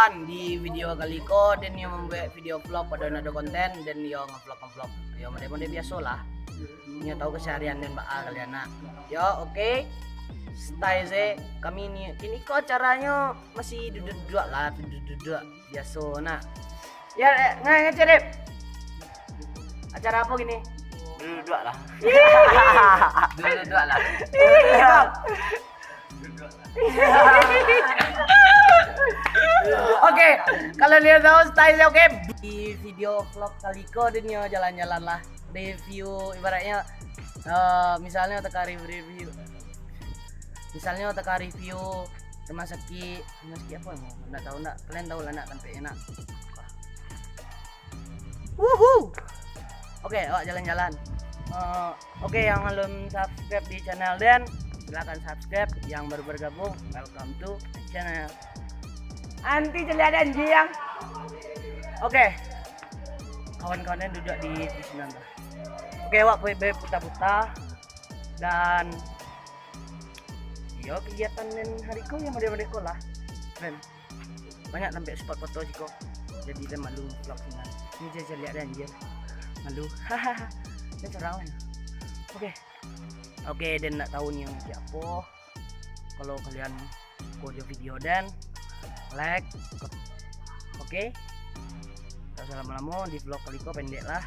jalan di video kali ko dan yo membuat video vlog pada ada konten dan yo ngevlog yo model biasa lah nyo tahu keseharian dan bakal kalian nak yo oke. Stay ze kami ini kok caranya masih duduk lah duduk biasa nak ya ngecerip acara apa gini duduk lah duduk lah Oke, kalau lihat tahu style oke. Di video vlog kaliko dan yo jalan-jalan lah. Review ibaratnya misalnya teka review. Misalnya teka review rumah sakit apa mau? Enggak tahu enggak. Kalian tahu lah nak kan enak. Wuhu. Oke, awak jalan-jalan. Oke, yang belum subscribe di channel Dan silahkan subscribe, yang baru bergabung welcome to channel anti celia dan jiang. Oke, kawan-kawannya duduk di sini. Oke, wak putar-putar dan yo kegiatan dan hariku yang model-model lah keren banyak sampai spot foto sih kok jadi dia malu vlog dengan ini celia dan jiang malu hahaha ini curang. Oke, dan nak tahu nih siapa. Kalau kalian kode video dan like, oke. Tak usah lama-lama di vlog kali kok pendek lah.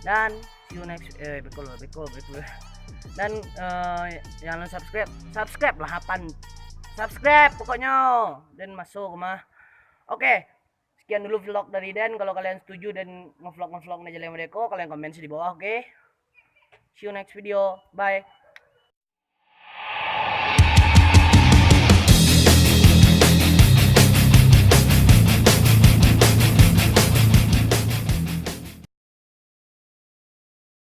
Dan see you next bekol. Dan yang subscribe lah apaan. Subscribe pokoknya dan masuk mah. Oke. Sekian dulu vlog dari Dan. Kalau kalian setuju dan ngevlog aja yang mereka, kalian komen di bawah, oke? See you next video. Bye.